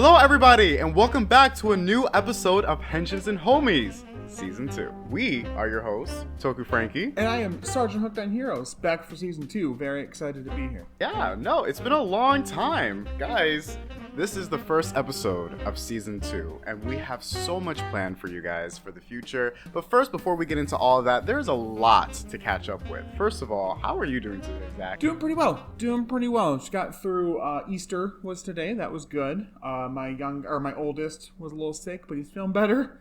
Hello everybody, and welcome back to a new episode of Henshins and Homies, Season 2. We are your hosts, Toku Frankie. And I am Sergeant Hooked on Heroes, back for Season 2. Very excited to be here. Yeah, no, it's been a long time. Guys, this is the first episode of Season 2, and we have so much planned for you guys for the future. But first, before we get into all of that, there's a lot to catch up with. First of all, how are you doing today, Zach? Doing pretty well. Just got through Easter was today. That was good. My oldest was a little sick, but he's feeling better.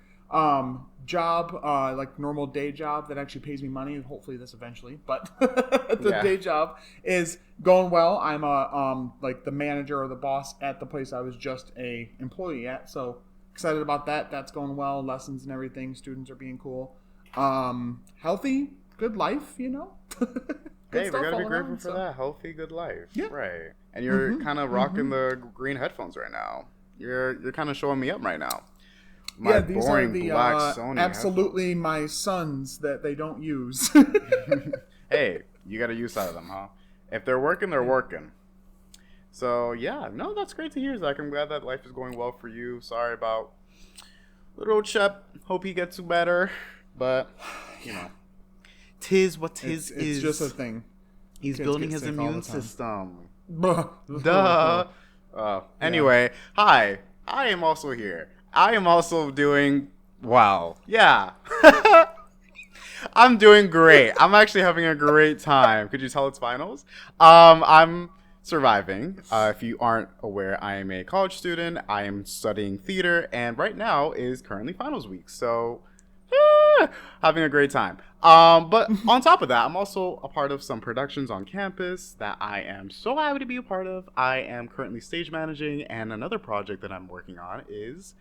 Job, like normal day job that actually pays me money, and hopefully this eventually, but day job is going well. I'm like the manager or the boss at the place I was just a employee at, so excited about that. That's going well. Lessons and everything. Students are being cool. Healthy, good life, you know. Hey, we gotta be grateful for that. Healthy, good life. Yeah. Right. And you're kind of rocking the green headphones right now. You're kind of showing me up right now. These are the absolutely headphones. My sons that they don't use. Hey, you got to use out of them, huh? If they're working, they're working. So, yeah. No, that's great to hear, Zach. I'm glad that life is going well for you. Sorry about little Shep. Hope he gets better. But, you know, tis what tis is. It's just a thing. He's building his immune system. Duh. Anyway, hi. I am also here. I am also doing well. Yeah. I'm doing great. I'm actually having a great time. Could you tell it's finals? I'm surviving. If you aren't aware, I am a college student. I am studying theater, and right now is currently finals week. So, having a great time. But on top of that, I'm also a part of some productions on campus that I am so happy to be a part of. I am currently stage managing, and another project that I'm working on is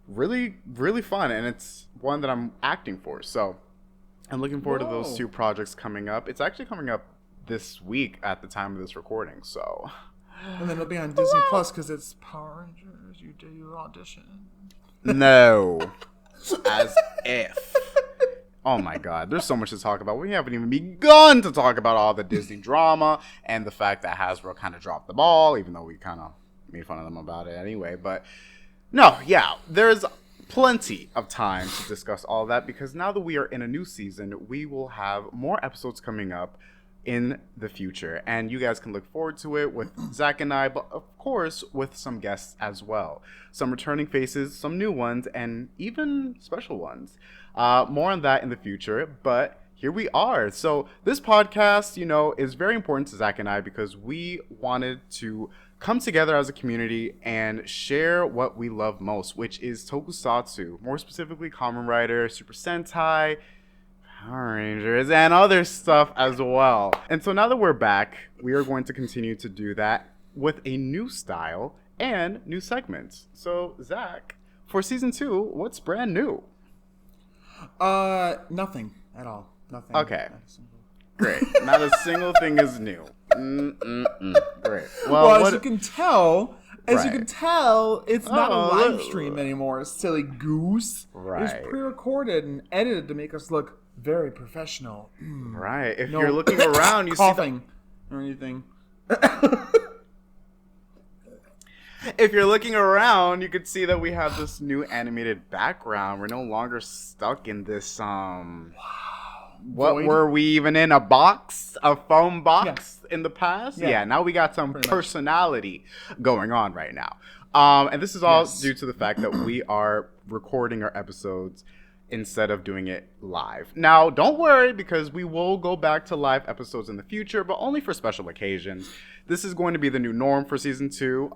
really, really fun, and it's one that I'm acting for. So I'm looking forward to those two projects coming up. It's actually coming up this week at the time of this recording. So, and then it'll be on Disney Plus because it's Power Rangers. You do your audition. No, as if. Oh my God, there's so much to talk about. We haven't even begun to talk about all the Disney drama and the fact that Hasbro kind of dropped the ball, even though we kind of made fun of them about it anyway. But no, yeah, there's plenty of time to discuss all of that because now that we are in a new season, we will have more episodes coming up in the future. And you guys can look forward to it with Zach and I, but of course with some guests as well. Some returning faces, some new ones, and even special ones. More on that in the future, but here we are. So this podcast, you know, is very important to Zach and I because we wanted to come together as a community and share what we love most, which is tokusatsu, more specifically Kamen Rider, Super Sentai, Power Rangers, and other stuff as well. And so now that we're back, we are going to continue to do that with a new style and new segments. So, Zach, for Season 2, what's brand new? Nothing at all. Nothing. Okay. Great. Not a single thing is new. Great. Well, as you can tell, it's not a live stream anymore, silly goose. Right. It's pre-recorded and edited to make us look very professional. Right. If you're looking around, you coughing or anything. If you're looking around, you could see that we have this new animated background. We're no longer stuck in this what Void? were we even in? A foam box in the past? Yeah, now we got some Pretty personality going on right now. And this is all due to the fact that we are recording our episodes instead of doing it live. Now, don't worry because we will go back to live episodes in the future, but only for special occasions. This is going to be the new norm for Season 2,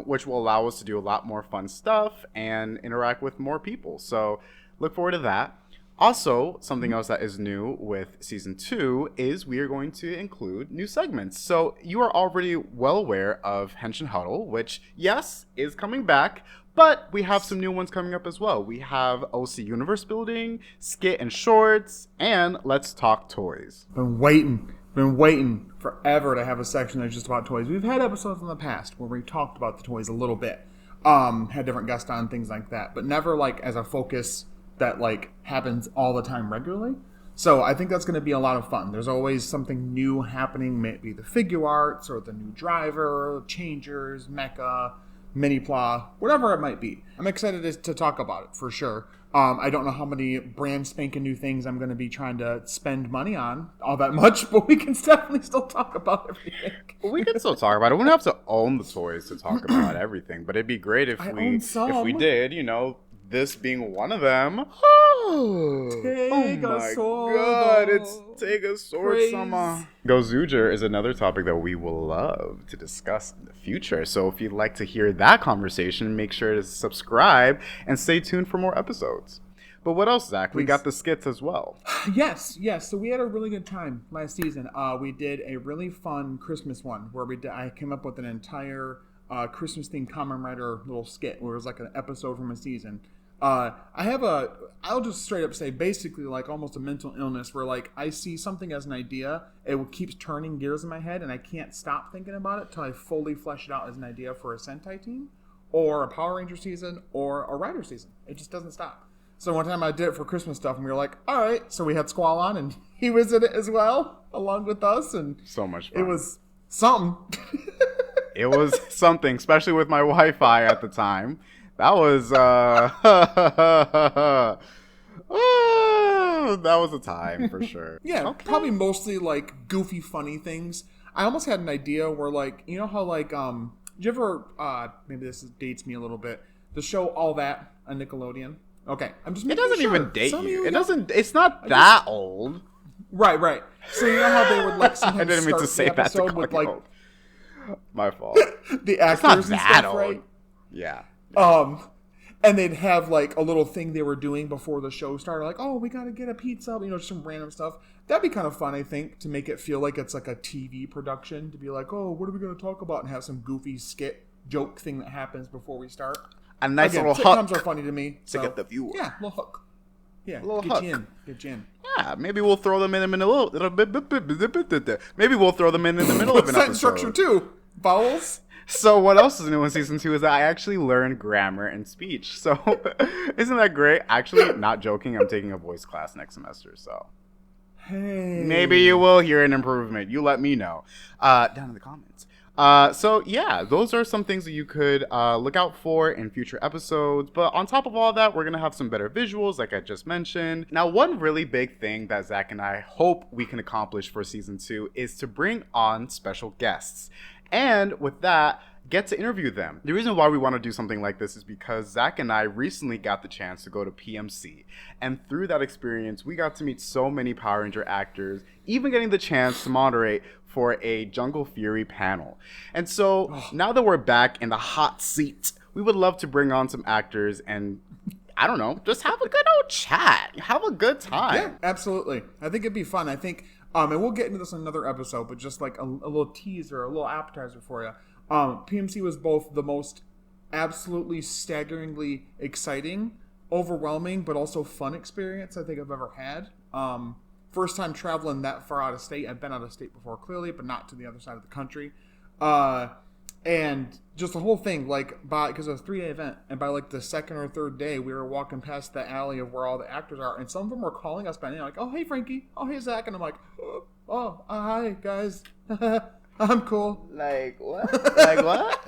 which will allow us to do a lot more fun stuff and interact with more people. So look forward to that. Also, something else that is new with Season 2 is we are going to include new segments. So you are already well aware of Henshin Huddle, which, yes, is coming back, but we have some new ones coming up as well. We have OC Universe Building, Skit and Shorts, and Let's Talk Toys. Been waiting forever to have a section that's just about toys. We've had episodes in the past where we talked about the toys a little bit, had different guests on, things like that, but never like as a focus that like happens all the time regularly. So I think that's going to be a lot of fun. There's always something new happening, maybe the figure arts or the new driver, changers, mecha, mini-pla, whatever it might be. I'm excited to talk about it for sure. I don't know how many brand spanking new things I'm going to be trying to spend money on all that much, but we can definitely still talk about everything. Well, we can still talk about it. We don't have to own the toys to talk about everything, but it'd be great if we did, you know, this being one of them. Oh my god, it's Take a Sword Sama. Gozuger is another topic that we will love to discuss in the future. So if you'd like to hear that conversation, make sure to subscribe and stay tuned for more episodes. But what else, Zach? Please. We got the skits as well. Yes. So we had a really good time last season. We did a really fun Christmas one where I came up with an entire Christmas-themed Kamen Rider little skit where it was like an episode from a season. I'll just straight up say basically like almost a mental illness where like I see something as an idea, it keeps turning gears in my head and I can't stop thinking about it till I fully flesh it out as an idea for a Sentai team or a Power Ranger season or a Rider season. It just doesn't stop. So one time I did it for Christmas stuff and we were like, all right. So we had Squall on and he was in it as well along with us. And so much fun. It was something. It was something, especially with my Wi-Fi at the time. That was that was a time for sure. Yeah, okay. Probably mostly like goofy, funny things. I almost had an idea where like, you know how like did you ever maybe this dates me a little bit, the show All That on Nickelodeon? Okay, I'm just making It doesn't sure. even date Some you. It doesn't. It's not that old. Right. So you know how they would like sometimes I didn't mean to say the episode that with like old. My fault. The actors and stuff, old. right? Yeah. And they'd have like a little thing they were doing before the show started, like, oh, we got to get a pizza, you know, just some random stuff. That'd be kind of fun, I think, to make it feel like it's like a TV production, to be like, oh, what are we going to talk about, and have some goofy skit joke thing that happens before we start. A nice little hook. Sitcoms are funny to me. To get the viewer. Yeah, a little hook. Yeah, get you in. Yeah, maybe we'll throw them in the middle. Maybe we'll throw them in the middle of an sentence episode. Structure too. Vowels. So what else is new in season 2 is that I actually learned grammar and speech. So isn't that great? Actually, not joking, I'm taking a voice class next semester. So maybe you will hear an improvement. You let me know down in the comments. So yeah, those are some things that you could look out for in future episodes. But on top of all that, we're going to have some better visuals, like I just mentioned. Now, one really big thing that Zach and I hope we can accomplish for season 2 is to bring on special guests. And with that, get to interview them. The reason why we want to do something like this is because Zach and I recently got the chance to go to PMC. And through that experience, we got to meet so many Power Ranger actors, even getting the chance to moderate for a Jungle Fury panel. And so now that we're back in the hot seat, we would love to bring on some actors and, I don't know, just have a good old chat. Have a good time. Yeah, absolutely. I think it'd be fun. I think, and we'll get into this in another episode, but just like a little teaser, a little appetizer for you. PMC was both the most absolutely staggeringly exciting, overwhelming, but also fun experience I think I've ever had. First time traveling that far out of state. I've been out of state before, clearly, but not to the other side of the country. And just the whole thing, like, because it was a 3-day event, and by like the second or third day, we were walking past the alley of where all the actors are, and some of them were calling us by name, like, oh, hey, Frankie, oh, hey, Zach, and I'm like, hi, guys, I'm cool. Like, what? Like, what?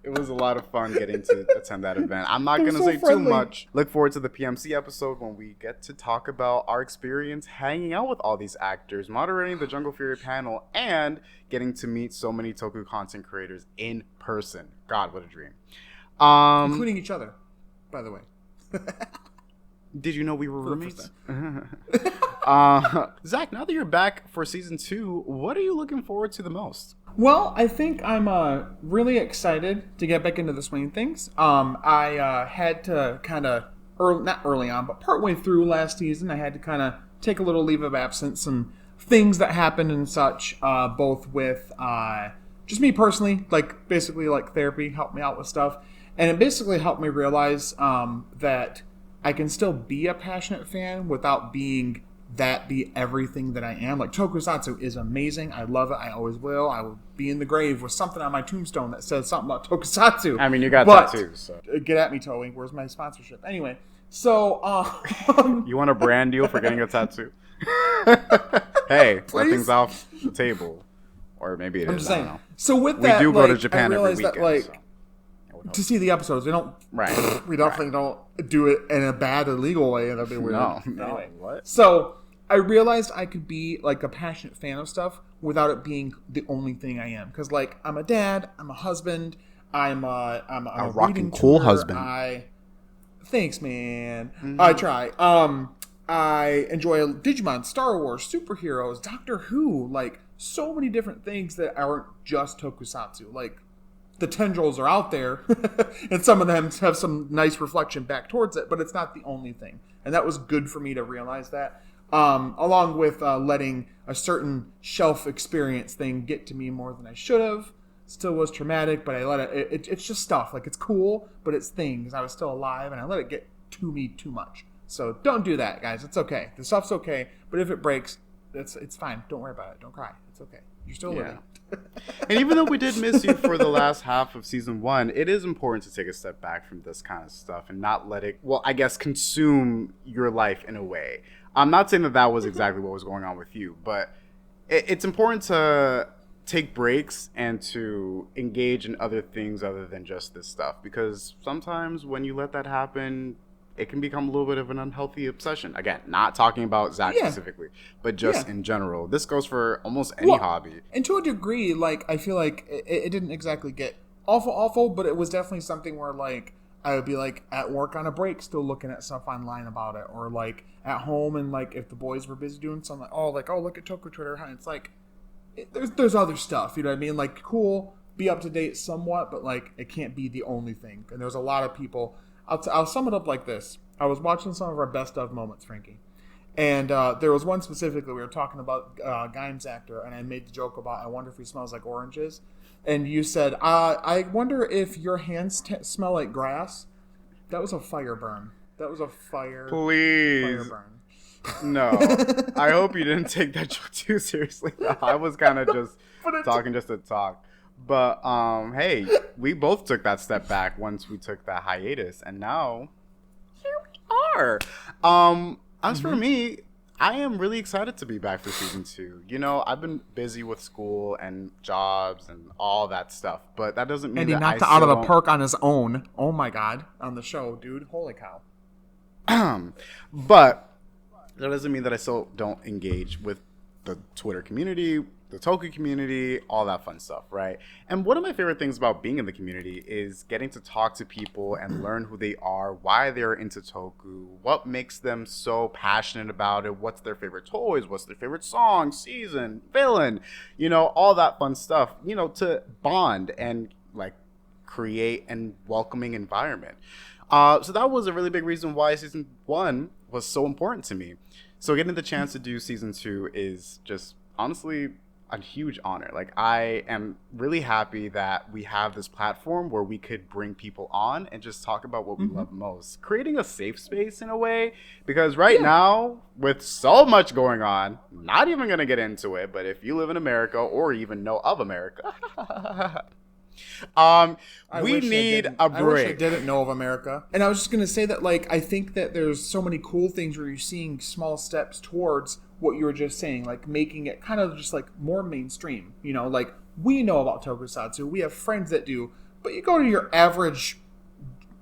It was a lot of fun getting to attend that event. I'm not going to say too much. Look forward to the PMC episode when we get to talk about our experience hanging out with all these actors, moderating the Jungle Fury panel, and getting to meet so many Toku content creators in person. God, what a dream. Including each other, by the way. Did you know we were roommates? Zach, now that you're back for season 2, what are you looking forward to the most? Well, I think I'm really excited to get back into the swing of things. I had to kind of, not early on, but partway through last season, I had to kind of take a little leave of absence and things that happened and such, both with just me personally, like basically like therapy helped me out with stuff. And it basically helped me realize that I can still be a passionate fan without be everything that I am. Like, Tokusatsu is amazing. I love it. I always will. I will be in the grave with something on my tombstone that says something about Tokusatzu. I mean, you got tattoos. So. Get at me, Toei. Where's my sponsorship? Anyway, so... you want a brand deal for getting a tattoo? Hey, nothing's off the table. Or maybe it is. I'm just saying. I don't know. So with that, we do go to Japan I every realized weekend. That, like, so. to see the episodes. We don't. Right. We definitely don't do it in a bad, illegal way. That'd be weird. No. Anyway. What? So I realized I could be like a passionate fan of stuff without it being the only thing I am. Because like I'm a dad, I'm a husband, I'm a rockin' cool tutor, husband. Thanks, man. Mm-hmm. I try. I enjoy Digimon, Star Wars, superheroes, Doctor Who, like so many different things that aren't just tokusatsu. Like the tendrils are out there, and some of them have some nice reflection back towards it, but it's not the only thing. And that was good for me to realize that. Along with letting a certain shelf experience thing get to me more than I should have. Still was traumatic, but I let it. It's just stuff. Like it's cool, but it's things. I was still alive, and I let it get to me too much. So don't do that, guys. It's okay. The stuff's okay, but if it breaks, it's fine. Don't worry about it. Don't cry. It's okay. You're still living. And even though we did miss you for the last half of season 1, it is important to take a step back from this kind of stuff and not let it, well, I guess, consume your life in a way. I'm not saying that was exactly what was going on with you, but it's important to take breaks and to engage in other things other than just this stuff, because sometimes when you let that happen, it can become a little bit of an unhealthy obsession. Again, not talking about Zach specifically, but just in general. This goes for almost any hobby. And to a degree, like, I feel like it didn't exactly get awful, but it was definitely something where, like, I would be, like, at work on a break still looking at stuff online about it. Or, like, at home and, like, if the boys were busy doing something, like, oh, look at Toku Twitter. And it's like, there's other stuff, you know what I mean? Like, cool, be up to date somewhat, but, like, it can't be the only thing. And there's a lot of people... I'll sum it up like this. I was watching some of our best of moments, Frankie. And there was one specifically, we were talking about Gaim's actor, and I made the joke about, I wonder if he smells like oranges. And you said, I wonder if your hands smell like grass. That was a fire burn. That was a fire burn. No. I hope you didn't take that joke too seriously. I was kind of just talking just to talk. But, hey, we both took that step back once we took that hiatus. And now, here we are. As for me, I am really excited to be back for season 2. You know, I've been busy with school and jobs and all that stuff. But that doesn't mean and he that knocked it out of the park on his own. Oh, my God. On the show, dude. Holy cow. But that doesn't mean that I still don't engage with the Twitter community, the Toku community, all that fun stuff, right? And one of my favorite things about being in the community is getting to talk to people and learn who they are, why they're into Toku, what makes them so passionate about it, what's their favorite toys, what's their favorite song, season, villain, you know, all that fun stuff, you know, to bond and like create an welcoming environment. So that was a really big reason why season 1 was so important to me. So getting the chance to do season 2 is just honestly a huge honor. Like, I am really happy that we have this platform where we could bring people on and just talk about what we love most, creating a safe space in a way, because now with so much going on, not even gonna get into it, but if you live in America or even know of America, we need a break. I wish I didn't know of America. And I was just going to say that, like, I think that there's so many cool things where you're seeing small steps towards what you were just saying, like making it kind of just like more mainstream. You know, like we know about tokusatsu, we have friends that do, but you go to your average,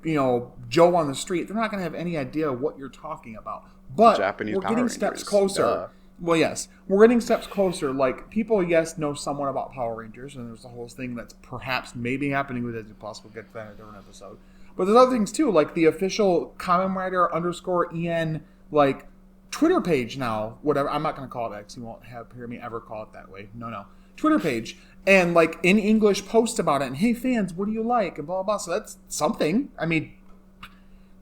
you know, Joe on the street, they're not going to have any idea what you're talking about. But Japanese we're Power getting Rangers. steps closer. Duh. Well, yes, we're getting steps closer. Like, people, yes, know somewhat about Power Rangers, and there's the whole thing that's perhaps maybe happening with Disney Plus. We'll get to that in a different episode. But there's other things, too, like the official Kamen Rider _EN, like, Twitter page now, whatever. I'm not going to call it X. You won't hear me ever call it that way. No. Twitter page. And, like, in English, post about it. And, hey, fans, what do you like? And blah, blah, blah. So that's something. I mean,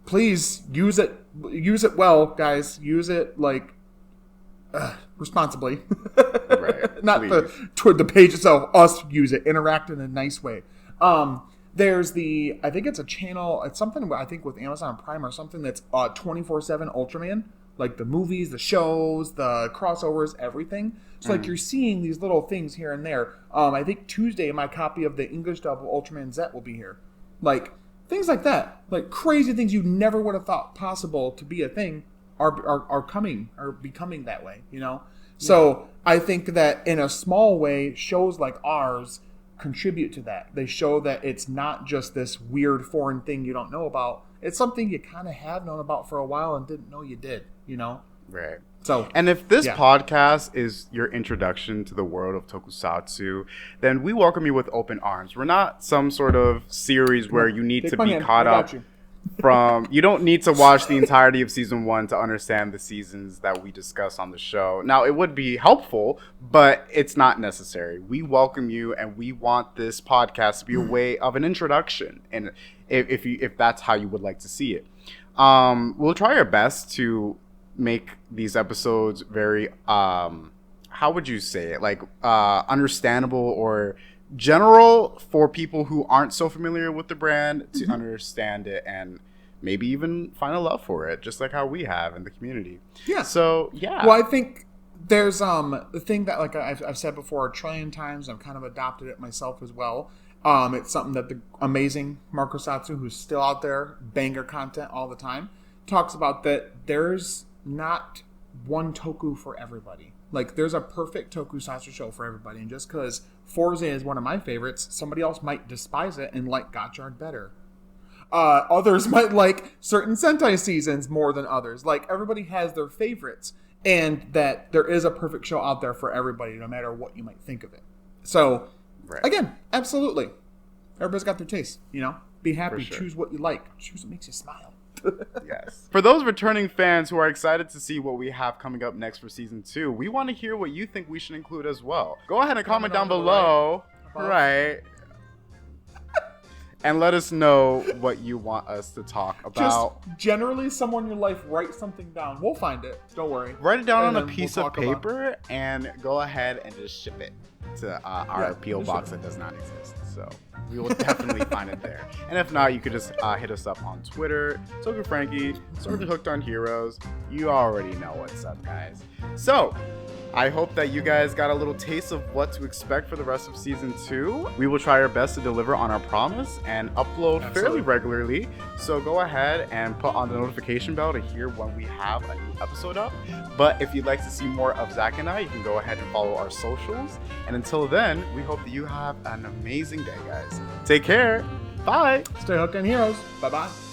please use it. Use it well, guys. Use it, like, responsibly. Right. Not the page itself. Us use it. Interact in a nice way. There's I think it's a channel. It's something, I think, with Amazon Prime or something that's 24/7 Ultraman. Like the movies, the shows, the crossovers, everything. So like you're seeing these little things here and there. I think Tuesday my copy of the English dub of Ultraman Z will be here. Like things like that. Like crazy things you never would have thought possible to be a thing are becoming that way, you know? So I think that in a small way, shows like ours contribute to that. They show that it's not just this weird foreign thing you don't know about. It's something you kind of have known about for a while and didn't know you did, you know? Right. So, and if this podcast is your introduction to the world of tokusatsu, then we welcome you with open arms. We're not some sort of series where you need to be caught up from. You don't need to watch the entirety of season 1 to understand the seasons that we discuss on the show. Now, it would be helpful, but it's not necessary. We welcome you, and we want this podcast to be a way of an introduction, and if that's how you would like to see it. We'll try our best to make these episodes very how would you say it, like understandable or general for people who aren't so familiar with the brand to understand it and maybe even find a love for it, just like how we have in the community. So well, I think there's the thing that, like I've said before a trillion times, I've kind of adopted it myself as well. It's something that the amazing Marco Satsu, who's still out there, banger content all the time, talks about, that there's not one toku for everybody. Like, there's a perfect tokusatsu show for everybody. And just because Forza is one of my favorites, somebody else might despise it and like Gotchard better. Others might like certain Sentai seasons more than others. Like, everybody has their favorites. And that there is a perfect show out there for everybody, no matter what you might think of it. So, again, absolutely. Everybody's got their taste, you know? Be happy. Choose what you like. Choose what makes you smile. Yes. For those returning fans who are excited to see what we have coming up next for season 2, we want to hear what you think we should include as well. Go ahead and comment down below. Right. And let us know what you want us to talk about. Just generally, someone in your life, write something down. We'll find it. Don't worry. Write it down on a piece of paper and go ahead and just ship it to our P.O. box that does not exist. So we will definitely find it there. And if not, you could just hit us up on Twitter, Toku Frankie, Sort of Hooked on Heroes. You already know what's up, guys. So I hope that you guys got a little taste of what to expect for the rest of season 2. We will try our best to deliver on our promise and upload fairly regularly. So go ahead and put on the notification bell to hear when we have a new episode up. But if you'd like to see more of Zach and I, you can go ahead and follow our socials. And until then, we hope that you have an amazing day, guys. Take care. Bye. Stay hooked on heroes. Bye-bye.